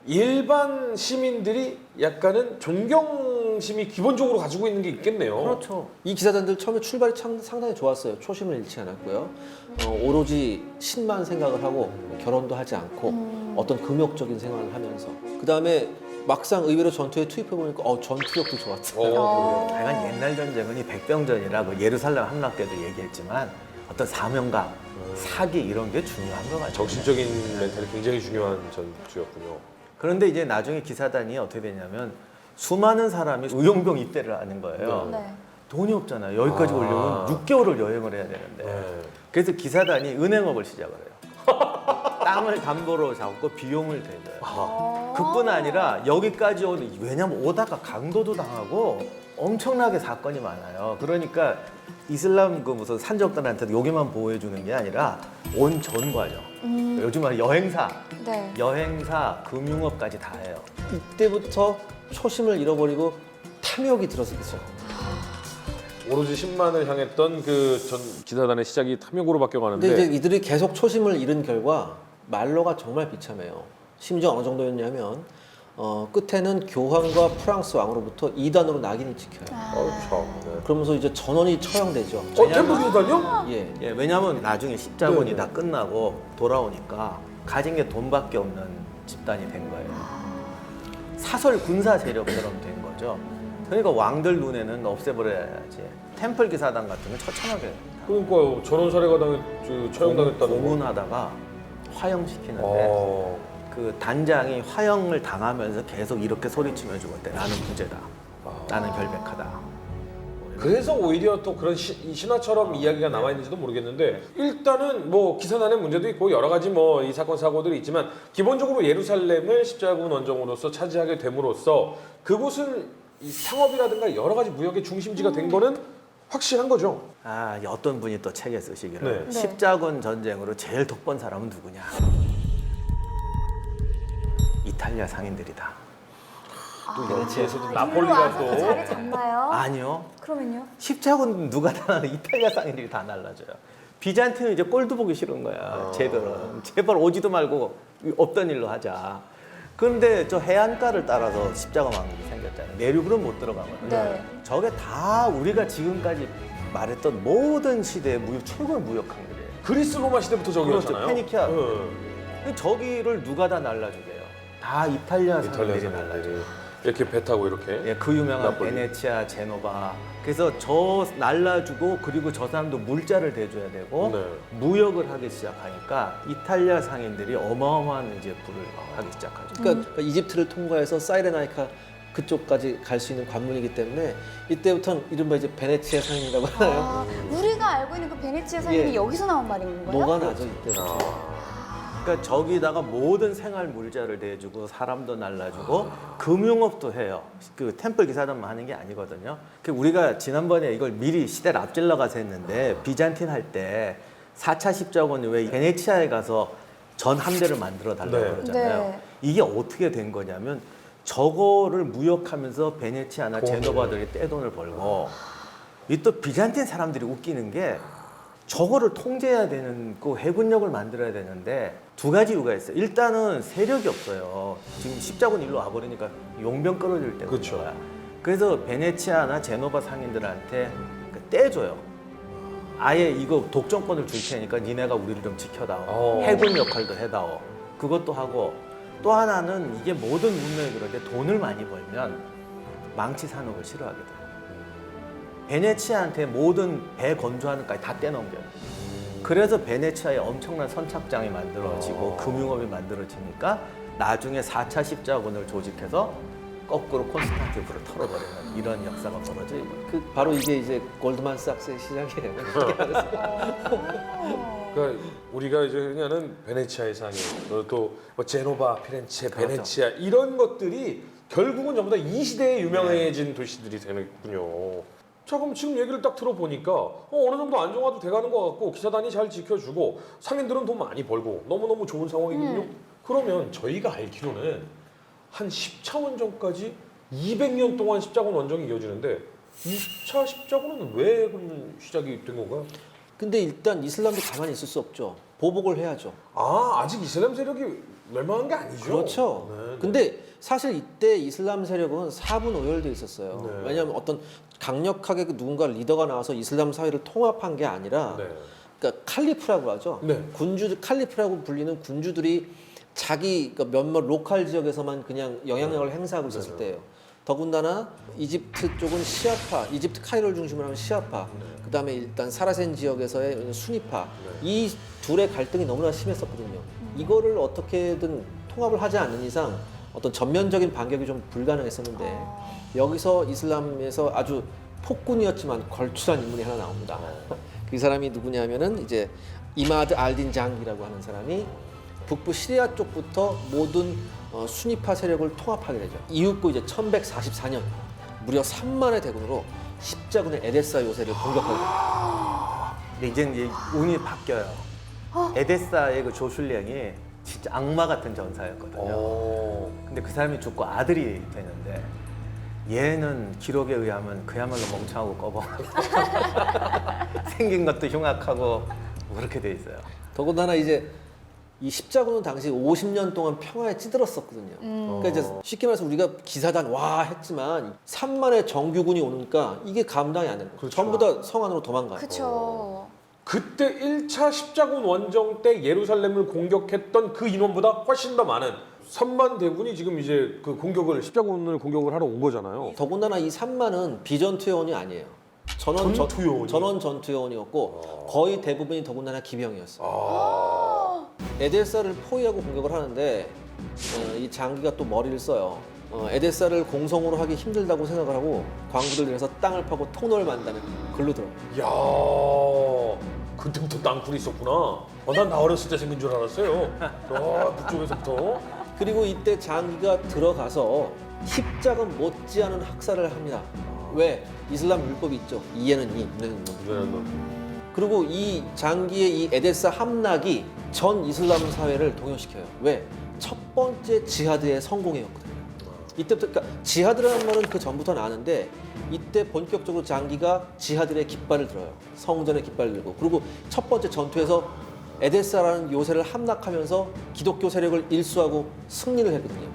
일반 시민들이 약간은 존경심이 기본적으로 가지고 있는 게 있겠네요. 그렇죠. 이 기사단들 처음에 출발이 상당히 좋았어요. 초심을 잃지 않았고요. 오로지 신만 생각을 하고 결혼도 하지 않고 어떤 금욕적인 생활을 하면서 그 다음에 막상 의외로 전투에 투입해 보니까 전투력도 좋았어요. 하여간 옛날 전쟁은 이 백병전이라 그 예루살렘 함락 때도 얘기했지만 어떤 사명감, 사기 이런 게 중요한 것 같아요. 정신적인 멘탈이 굉장히 중요한 전투였군요. 그런데 이제 나중에 기사단이 어떻게 되냐면 수많은 사람이 의용병 입대를 하는 거예요. 네. 돈이 없잖아요. 여기까지 오려면 6개월을 여행을 해야 되는데. 네. 그래서 기사단이 은행업을 시작을 해요. 땅을 담보로 잡고 비용을 대줘요. 그뿐 아니라 여기까지 오는, 왜냐면 오다가 강도도 당하고 엄청나게 사건이 많아요. 그러니까 이슬람 그 무슨 산적들한테도 여기만 보호해 주는 게 아니라 온 전 과정. 요즘 말 여행사, 네. 금융업까지 다 해요. 이때부터 초심을 잃어버리고 탐욕이 들었었죠. 오로지 10만을 향했던 그 전 기사단의 시작이 탐욕으로 바뀌어가는데 근데 이제 이들이 계속 초심을 잃은 결과 말로가 정말 비참해요. 심지어 어느 정도였냐면 끝에는 교황과 프랑스 왕으로부터 이단으로 낙인이 찍혀요. 참. 네. 그러면서 이제 전원이 처형되죠. 템플 기사단요? 예. 예, 왜냐하면 나중에 십자군이 네. 다 끝나고 돌아오니까 가진 게 돈밖에 없는 집단이 된 거예요. 사설 군사 세력처럼 된 거죠. 그러니까 왕들 눈에는 없애버려야지. 템플 기사단 같은 건 처참하게 그러니까요. 전원 사례가 처형당했다는 거. 고문하다가 화형시키는데 그 단장이 화형을 당하면서 계속 이렇게 소리치며 죽었대. 나는 무죄다. 나는 결백하다. 그래서 오히려 또 그런 신화처럼 이야기가 남아 있는지도 모르겠는데 일단은 뭐 기사단의 문제도 있고 여러 가지 뭐 이 사건 사고들이 있지만 기본적으로 예루살렘을 십자군 원정으로서 차지하게 됨으로써 그곳은 이 상업이라든가 여러 가지 무역의 중심지가 된 거는 확실한 거죠. 어떤 분이 또 책에 쓰시기를 네. 네. 십자군 전쟁으로 제일 덕본 사람은 누구냐? 이탈리아 상인들이다. 또 베네치아에서도 일로 나폴리가 와서 또 그 자리 잡나요? 아니요. 그러면요? 십자군 누가 다 나는 이탈리아 상인들이 다 날라줘요. 비잔틴은 이제 꼴도 보기 싫은 거야. 쟤들은 제발 오지도 말고 없던 일로 하자. 그런데 저 해안가를 따라서 십자가 왕국이 생겼잖아요. 내륙으로는 못 들어가거든요. 네. 저게 다 우리가 지금까지 말했던 모든 시대의 최고의 무역항들이에요. 그리스 로마 시대부터 저기였잖아요. 그렇죠. 페니키아. 네. 저기를 누가 다 날라주게요? 다 이탈리아 상인들이 날라줘요. 이렇게 배 타고 이렇게. 예, 그 유명한 나폴리. 베네치아, 제노바. 그래서 저 날라주고 그리고 저 사람도 물자를 대줘야 되고 네. 무역을 하기 시작하니까 이탈리아 상인들이 어마어마한 이제 부를 하기 시작하죠. 그러니까 이집트를 통과해서 사이레나이카 그쪽까지 갈 수 있는 관문이기 때문에 이때부터는 이른바 이제 베네치아 상인이라고 하나요? 우리가 알고 있는 그 베네치아 상인이 예. 여기서 나온 말인 거예요? 녹아나죠 이때부터. 그러니까 저기다가 모든 생활 물자를 대주고 사람도 날라주고 금융업도 해요. 그 템플 기사단만 하는 게 아니거든요. 그 우리가 지난번에 이걸 미리 시대를 앞질러 가서 했는데 비잔틴 할 때 4차 십자군이 왜 베네치아에 가서 전 함대를 만들어 달라고 네. 그러잖아요. 네. 이게 어떻게 된 거냐면 저거를 무역하면서 베네치아나 제노바들이 떼돈을 벌고 이 또 비잔틴 사람들이 웃기는 게 저거를 통제해야 되는 그 해군력을 만들어야 되는데 두 가지 이유가 있어요. 일단은 세력이 없어요. 지금 십자군 일로 와버리니까 용병 끌어줄 때가 그쵸. 거야. 그래서 베네치아나 제노바 상인들한테 떼줘요. 아예 이거 독점권을 줄 테니까 니네가 우리를 좀 지켜다오. 해군 역할도 해다오. 그것도 하고 또 하나는 이게 모든 문명이 그런데 돈을 많이 벌면 망치 산업을 싫어하게 돼요. 베네치아한테 모든 배 건조하는 것까지 다 떼넘겨요. 그래서 베네치아에 엄청난 선착장이 만들어지고 금융업이 만들어지니까 나중에 4차 십자군을 조직해서 거꾸로 콘스탄티노플을 털어버리는 이런 역사가 벌어져요. 그 바로 이게 이제 골드만삭스의 시작이에요. 그러니까 우리가 이제 그냥은 베네치아의 상해, 또뭐 제노바, 피렌체, 베네치아 이런 것들이 결국은 전부 다 이 시대에 유명해진 도시들이 되는군요. 자, 그럼 지금 얘기를 딱 들어보니까 어느 정도 안정화도 돼가는 것 같고 기사단이 잘 지켜주고 상인들은 돈 많이 벌고 너무너무 좋은 상황이거든요. 그러면 저희가 알기로는 한 10차 원정까지 200년 동안 십자군 원정이 이어지는데 2차 십자군은 왜 그러면 시작이 된 건가요? 근데 일단 이슬람도 가만히 있을 수 없죠. 보복을 해야죠. 아, 아직 이슬람 세력이 멸망한 게 아니죠? 그렇죠. 네, 네. 근데 사실 이때 이슬람 세력은 사분오열돼 있었어요. 네. 왜냐하면 어떤 강력하게 누군가 리더가 나와서 이슬람 사회를 통합한 게 아니라 네. 그러니까 칼리프라고 하죠. 네. 칼리프라고 불리는 군주들이 자기 그러니까 몇몇 로컬 지역에서만 그냥 영향력을 행사하고 있었을 때예요. 더군다나 이집트 쪽은 시아파, 이집트 카이로를 중심으로 하는 시아파, 그다음에 일단 사라센 지역에서의 수니파, 이 둘의 갈등이 너무나 심했었거든요. 이거를 어떻게든 통합을 하지 않는 이상 어떤 전면적인 반격이 좀 불가능했었는데 여기서 이슬람에서 아주 폭군이었지만 걸출한 인물이 하나 나옵니다. 그 사람이 누구냐면은 이제 이마드 알딘 장기라고 하는 사람이 북부 시리아 쪽부터 모든 수니파 세력을 통합하게 되죠. 이윽고 이제 1144년 무려 3만의 대군으로 십자군의 에데사 요새를 공격하게 됩니다. 근데 이제 운이 바뀌어요. 에데사의 그 조슐령이 진짜 악마 같은 전사였거든요. 근데 그 사람이 죽고 아들이 되는데 얘는 기록에 의하면 그야말로 멍청하고 꺼벙하고 생긴 것도 흉악하고 그렇게 돼 있어요. 더군다나 이제 이 십자군은 당시 50년 동안 평화에 찌들었었거든요. 그러니까 이제 쉽게 말해서 우리가 기사단 와 했지만 3만의 정규군이 오니까 이게 감당이 안 되는 거예요. 그렇죠. 전부 다 성 안으로 도망가요. 그쵸. 그때 1차 십자군 원정 때 예루살렘을 공격했던 그 인원보다 훨씬 더 많은 3만 대군이 지금 이제 그 십자군을 공격을 하러 온 거잖아요. 더군다나 이 3만은 비전투 요원이 아니에요. 전투 요원이요? 전원 전투 요원이었고 거의 대부분이 더군다나 기병이었어요. 에데사를 포위하고 공격을 하는데 이 장기가 또 머리를 써요. 에데사를 공성으로 하기 힘들다고 생각을 하고 광부들 내려서 땅을 파고 통로를 만다는 글로 들어. 이야, 그때부터 땅굴이 있었구나. 난 나 어렸을 때 생긴 줄 알았어요. 북쪽에서부터. 그리고 이때 장기가 들어가서 십자군 못지않은 학살을 합니다. 왜? 이슬람 율법이 있죠. 이에는 이, 눈에는 눈. 그리고 이 장기의 이 에데사 함락이 전 이슬람 사회를 동요시켜요. 왜? 첫 번째 지하드의 성공이었거든요. 이때부터 그러니까 지하드라는 말은 그 전부터 나는데 이때 본격적으로 장기가 지하들의 깃발을 들어요. 성전의 깃발을 들고 그리고 첫 번째 전투에서 에데사라는 요새를 함락하면서 기독교 세력을 일수하고 승리를 했거든요.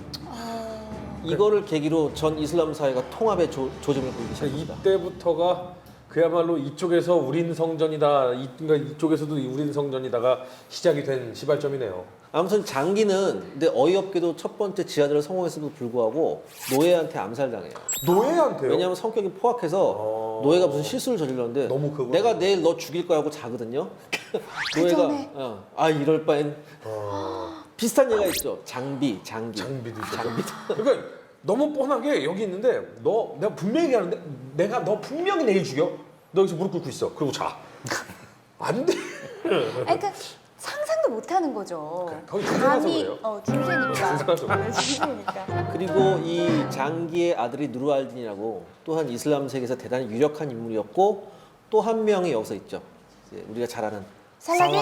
이거를 계기로 전 이슬람 사회가 통합의 조짐을 보이기 시작합니다. 이때부터가 그야말로 이쪽에서 우린 성전이다, 그러니까 이쪽에서도 우린 성전이다가 시작이 된 시발점이네요. 아무튼 장기는 근데 어이없게도 첫 번째 지하들을 성공했음에도 불구하고 노예한테 암살당해요. 노예한테요? 왜냐하면 성격이 포악해서 노예가 무슨 실수를 저질렀는데 너무 그거- 내가 내일 너 죽일 거라고 자거든요. 노예가 전에. 이럴 바엔 비슷한 얘가 있죠. 장비도 있죠. 장비도. 그러니까 너무 뻔하게 여기 있는데 내가 분명히 얘기하는데 너 분명히 내일 죽여. 너 여기서 무릎 꿇고 있어. 그리고 자. 안 돼. 그러니까 상상도 못 하는 거죠. 거기 중세라서 그래요. 중세니까. 중세라서 그래요. 네, 중세니까. 그리고 이 장기의 아들이 누르알딘이라고 또한 이슬람 세계에서 대단히 유력한 인물이었고 또 한 명이 여기서 있죠. 이제 우리가 잘 아는 살라딘?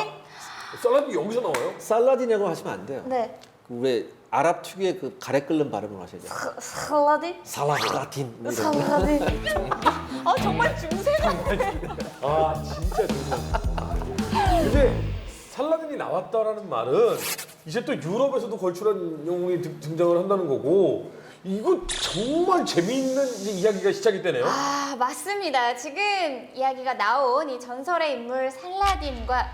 쌀라비 여기서 나와요? 살라딘이라고 하시면 안 돼요. 네. 그 우리 아랍 특유의 그 가래 끓는 발음을 하셔야죠. 살라딘? 살라딘. 뭐 이런 거. 살라딘. 정말 중세 같네. 아 진짜 좋네. 근데 살라딘이 나왔다라는 말은 이제 또 유럽에서도 걸출한 영웅이 등장을 한다는 거고 이거 정말 재미있는 이제 이야기가 시작이 되네요. 맞습니다. 지금 이야기가 나온 이 전설의 인물 살라딘과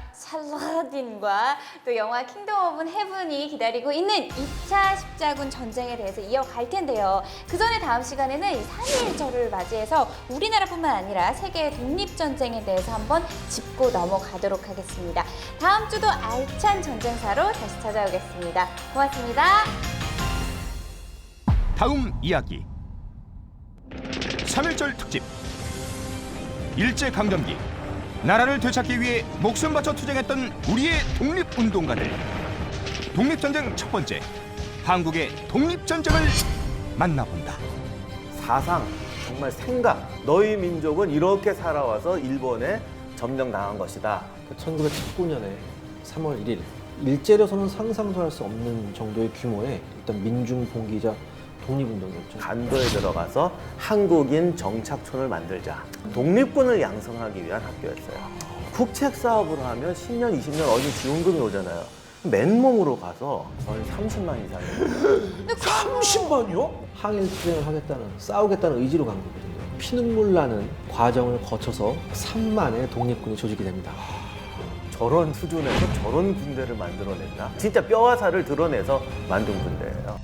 또 영화 킹덤 오브 헤븐이 기다리고 있는 2차 십자군 전쟁에 대해서 이어갈 텐데요. 그 전에 다음 시간에는 이 3.1절을 맞이해서 우리나라뿐만 아니라 세계의 독립전쟁에 대해서 한번 짚고 넘어가도록 하겠습니다. 다음 주도 알찬 전쟁사로 다시 찾아오겠습니다. 고맙습니다. 다음 이야기. 3.1절 특집. 일제강점기 나라를 되찾기 위해 목숨 바쳐 투쟁했던 우리의 독립운동가들. 독립전쟁 첫 번째, 한국의 독립전쟁을 만나본다. 사상, 정말 생각. 너희 민족은 이렇게 살아와서 일본에 점령당한 것이다. 1919년에 3월 1일 일제로서는 상상도 할 수 없는 정도의 규모의 일단 민중 봉기자 독립운동이었죠. 간도에 들어가서 한국인 정착촌을 만들자. 독립군을 양성하기 위한 학교였어요. 국책 사업을 하면 10년, 20년 어디 지원금이 오잖아요. 맨몸으로 가서 거의 30만 이상이에요. 30만이요? 항일 투쟁을 하겠다는, 싸우겠다는 의지로 간 거거든요. 피눈물 나는 과정을 거쳐서 3만의 독립군이 조직이 됩니다. 저런 수준에서 저런 군대를 만들어냈나? 진짜 뼈와 살을 드러내서 만든 군대예요.